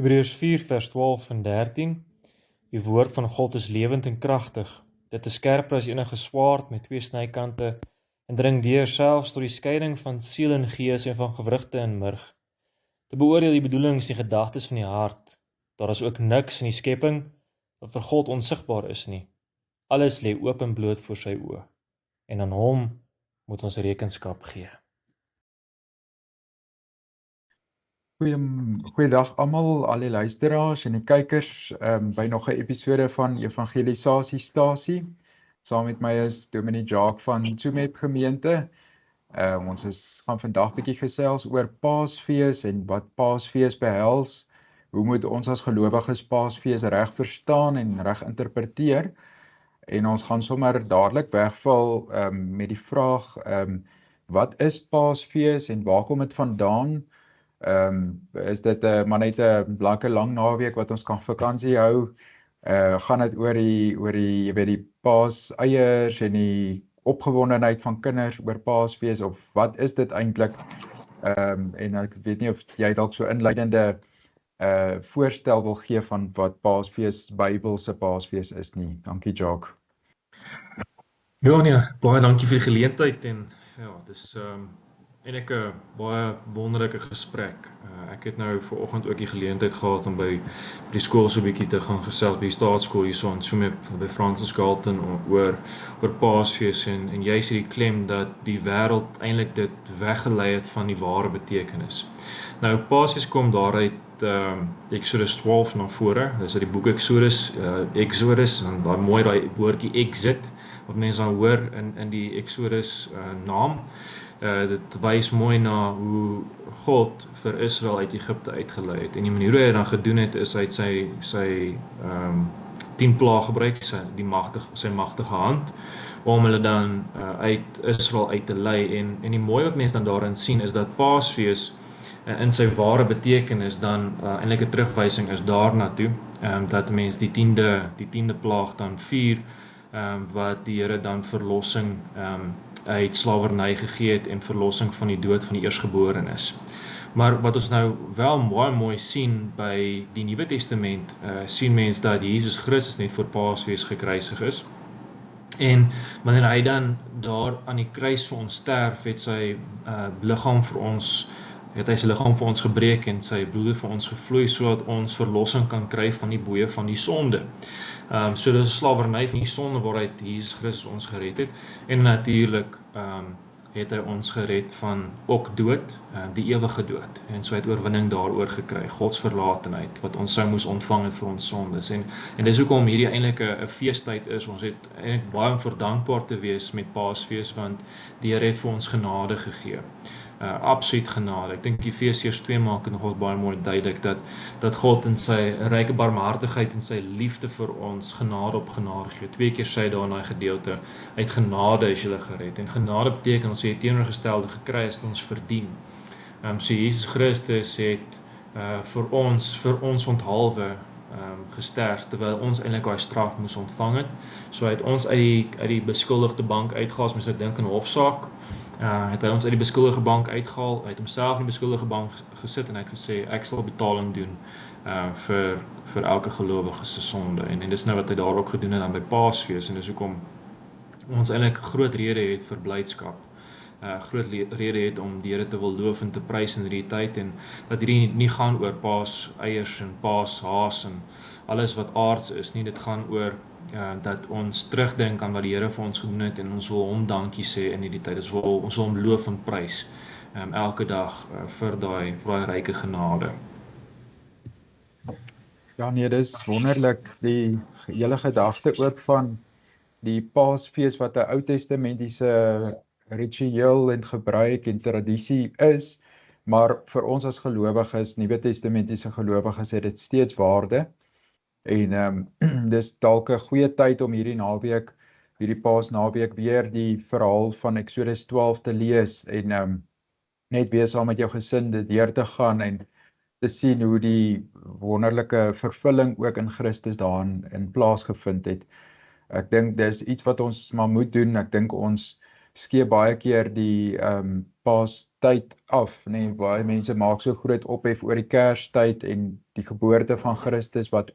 Hebreërs 4 vers 12 en 13. Die woord van God is lewend en kragtig. Dit is skerper as enige swaard met 2 snykante en dring deur selfs tot die skeiding van siel en gees en van gewrigte en murg, te beoordeel die bedoelings en gedagtes van die hart. Daar is ook niks in die skepping wat vir God onsigbaar is nie. Alles lê oop en bloot voor sy oë, en aan hom moet ons rekenskap gee. Goeiedag almal, al die luisteraars en die kykers by nog 'n episode van Evangelisasiestasie. Saam met my is Dominee Jacques van Tsumeb gemeente. Ons gaan vandag bietjie gesels oor Paasfees en wat Paasfees behels. Hoe moet ons as gelowiges Paasfees reg verstaan en reg interpreteer? En ons gaan sommer dadelik wegval met die vraag, wat is Paasfees en waar kom dit vandaan? Is dit maar net 'n blanke lang naweek wat ons kan vakansie hou? Gaan dit oor die paaseiers en die opgewondenheid van kinders oor Paasfees, of wat is dit eintlik? En ek weet nie of jy dalk so inleidende voorstel wil gee van wat Paasfees, Bybelse Paasfees is nie. Dankie, Jacques. Ja nee, baie dankie vir die geleentheid en ja, dis eintlik 'n baie wonderlike gesprek. Ek het nou vanoggend ook die geleentheid gehad om by die skool so 'n bietjie te gaan gesels by die staatskool hierso in Tsumeb by Francis Galton oor Paasfees en juist hierdie klem dat die wêreld eintlik dit weggelei het van die ware betekenis. Nou Paasfees kom daaruit Exodus 12 na vore. Dis uit die boek Exodus en daai woordjie exit wat mense dan hoor in die Exodus naam. Dit wys mooi na hoe God vir Israel uit Egipte uitgelei het. En die manier hoe hy dan gedoen het is hy het sy 10 plaag gebruik, sy magtige hand om hulle dan uit Israel uit te lei. En die mooi wat mense dan daarin sien is dat Paasfees in sy ware betekenis dan eintlik 'n terugwysing is daarna toe, dat mense die 10de plaag dan vier, wat die Here dan verlossing uit slawerny gegee het en verlossing van die dood van die eersgeborenes. Maar wat ons nou wel mooi sien by die Nuwe Testament, sien mense dat Jesus Christus net voor Paasfees gekruisig is. En wanneer hy dan daar aan die kruis vir ons sterf, het sy liggaam vir ons het hy sy liggaam vir ons gebreek en sy bloed vir ons gevloei, sodat ons verlossing kan kry van die boeye van die sonde. So dit is 'n slawerny van die sonde waaruit Jesus Christus ons gered het. En natuurlik het hy ons gered van ook dood, die ewige dood. En so het oorwinning daaroor gekry, Gods verlatenheid, wat ons sou moes ontvang het vir ons sondes. En dis hoekom hierdie eintlik 'n feestyd is. Ons het eintlik baie om vir dankbaar te wees met Paasfees, want die Here het vir ons genade gegee. Absoluut genade. Ek dink Efesiërs 2 maak dit nogals baie mooi duidelik dat God in sy ryke barmhartigheid en sy liefde vir ons genade op genade gee. 2 keer sê hy daar in daai gedeelte, uit genade is julle gered. En genade beteken ons het teenoorgestelde gekry as ons verdien. So Jesus Christus het vir ons onthalwe gesterf, terwyl ons eintlik daai straf moes ontvang het. So hy het ons uit die beskuldigde bank uitgehaal, as mens nou dink in 'n hofsaak. Het hy ons uit die beskuldige bank uitgehaal, hy het homself in die beskuldige bank gesit en hy het gesê, ek sal betaling doen vir elke gelowige se sonde. En dis nou wat hy daar ook gedoen het dan by Paasfees, en dis hoekom ons eintlik groot rede het vir blydskap. Groot rede het om die Here te wil loof en te prys in hierdie tyd, en dat hierdie nie gaan oor paaseiers en paashaas en alles wat aards is nie. Dit gaan oor dat ons terugdink aan wat die Here vir ons gedoen het, en ons wil hom dankie sê in hierdie tyd. Ons wil hom loof en prys elke dag vir daai ryke genade. Ja nee, dis wonderlik, die hele gedagte ook van die Paasfees wat 'n Ou Testamentiese ritueel en gebruik en tradisie is, maar vir ons as gelowiges, Nuwe Testamentiese gelowiges, het dit steeds waarde. En dis dalk 'n goeie tyd om hierdie Paasnaweek weer die verhaal van Exodus 12 te lees en net weer saam met jou gesin dit deur te gaan en te sien hoe die wonderlike vervulling ook in Christus daarin in plaas gevind het. Ek dink dis iets wat ons maar moet doen. Ek dink ons skeep baie keer die Paastyd af, nee, baie mense maak so groot ophef oor die Kerstyd en die geboorte van Christus wat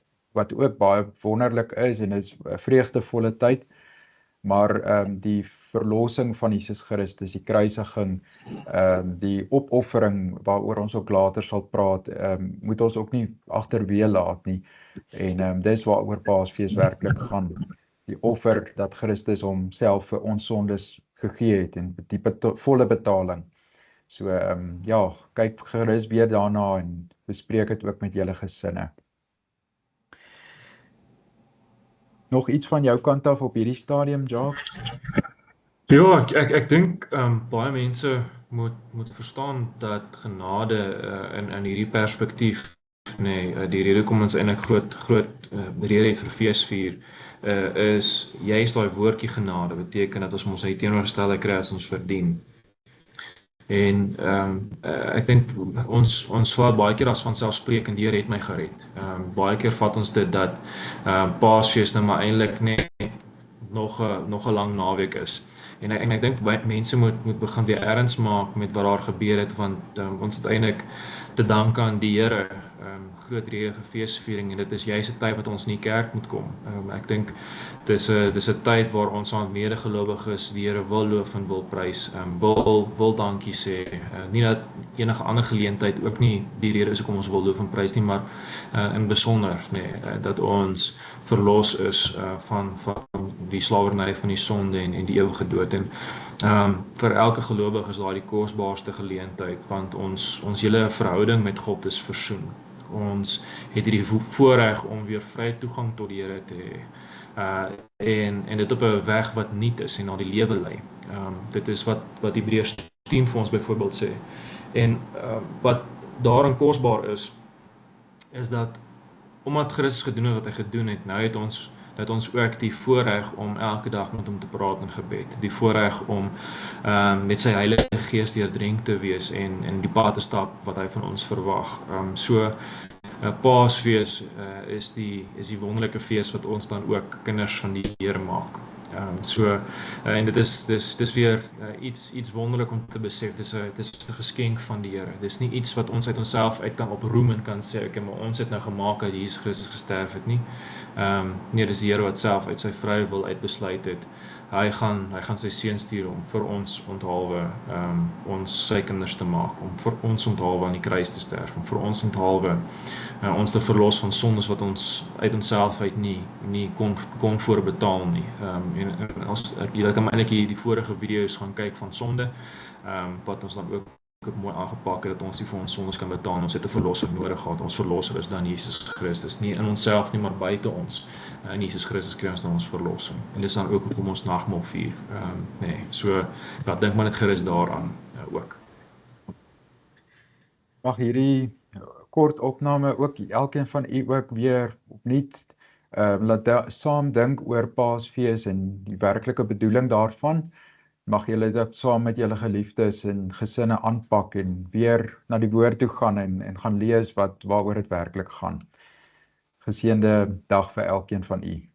ook baie wonderlik is en is 'n vreugdevolle tyd. Maar die verlossing van Jesus Christus, die kruisiging, die opoffering waaroor ons ook later sal praat, moet ons ook nie agterweë laat nie. En dis waaroor Paasfees werklik gaan. Die offer dat Christus homself vir ons sondes gegee het en die volle betaling. So ja, kyk gerus weer daarna en bespreek dit ook met julle gesinne. Nog iets van jou kant af op hierdie stadium, Jacques? Ja, ek dink baie mense moet verstaan dat genade in hierdie perspektief, nee, die rede kom ons eintlik groot rede het vir feesvier, is juist daai woordjie genade beteken dat ons mos hy teenoorgestelde kry as ons verdien. En ek dink ons vat baie keer as vanselfsprekend, die Here het my gered. Baie keer vat ons dit dat Paasfees nou maar eintlik net nog 'n lang naweek is. En ek dink mense moet begin weer erns maak met wat daar gebeur het, want ons het eintlik te danke aan die Here, groot rede vir feesviering, en dit is juist 'n tyd wat ons in die kerk moet kom. Ek dink dis 'n tyd waar ons aan medegelowiges die Here wil loof en wil prys, wil dankie sê. Nie dat enige ander geleentheid ook nie die rede is hoekom ons wil loof en prys nie, maar in besonder, nee, dat ons verlos is van die slawerny van die sonde en die ewige dood. En vir elke gelowige is daar die kosbaarste geleentheid, want ons hele verhouding met God is versoen. Ons het hierdie voorreg om weer vry toegang tot die Here te hê. En dit op 'n weg wat nuut is en na die lewe lei. Dit is wat Hebreërs 10 vir ons byvoorbeeld sê. En wat daarin kosbaar is dat omdat Christus gedoen het wat hy gedoen het, nou het ons ook die voorreg om elke dag met hom te praat in gebed, die voorreg om met sy Heilige Gees deurdrenk te wees en die pad te stap wat hy van ons verwag. Paasfees is die wonderlike fees wat ons dan ook kinders van die Here maak. En dit is weer iets wonderlik om te besef. Dit is 'n geskenk van die Here. Dis nie iets wat ons uit onsself uit kan oproem en kan sê, okay, maar ons het nou gemaak dat Jesus Christus gesterf het nie. Nee, dis die Here wat self uit sy vrye wil uitbesluit het. Hy gaan sy seun stuur om vir ons onthalwe ons sy kinders te maak, om vir ons onthalwe aan die kruis te sterf, om vir ons onthalwe ons te verlos van sondes wat ons uit onsself uit nie kon voorbetaal nie. Julle kan eintlik die vorige video's gaan kyk van sonde, wat ons dan ook mooi aangepak het, dat ons nie vir ons sondes kan betaal. Ons het 'n verlosser nodig gehad. Ons verlosser is dan Jesus Christus, nie in onsself nie, maar buite ons. In Jesus Christus kry ons dan ons verlossing. En dis dan ook hoekom ons nagmaal vier. So dink maar net gerus daaraan ook. Mag hierdie kort opname ook elkeen van u ook weer opnuut laat saam dink oor Paasfees en die werklike bedoeling daarvan. Mag julle dit saam met julle geliefdes en gesinne aanpak en weer na die woord toe gaan en gaan lees waaroor dit werklik gaan. Geseënde dag vir elkeen van u.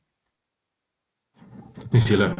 Dis julle.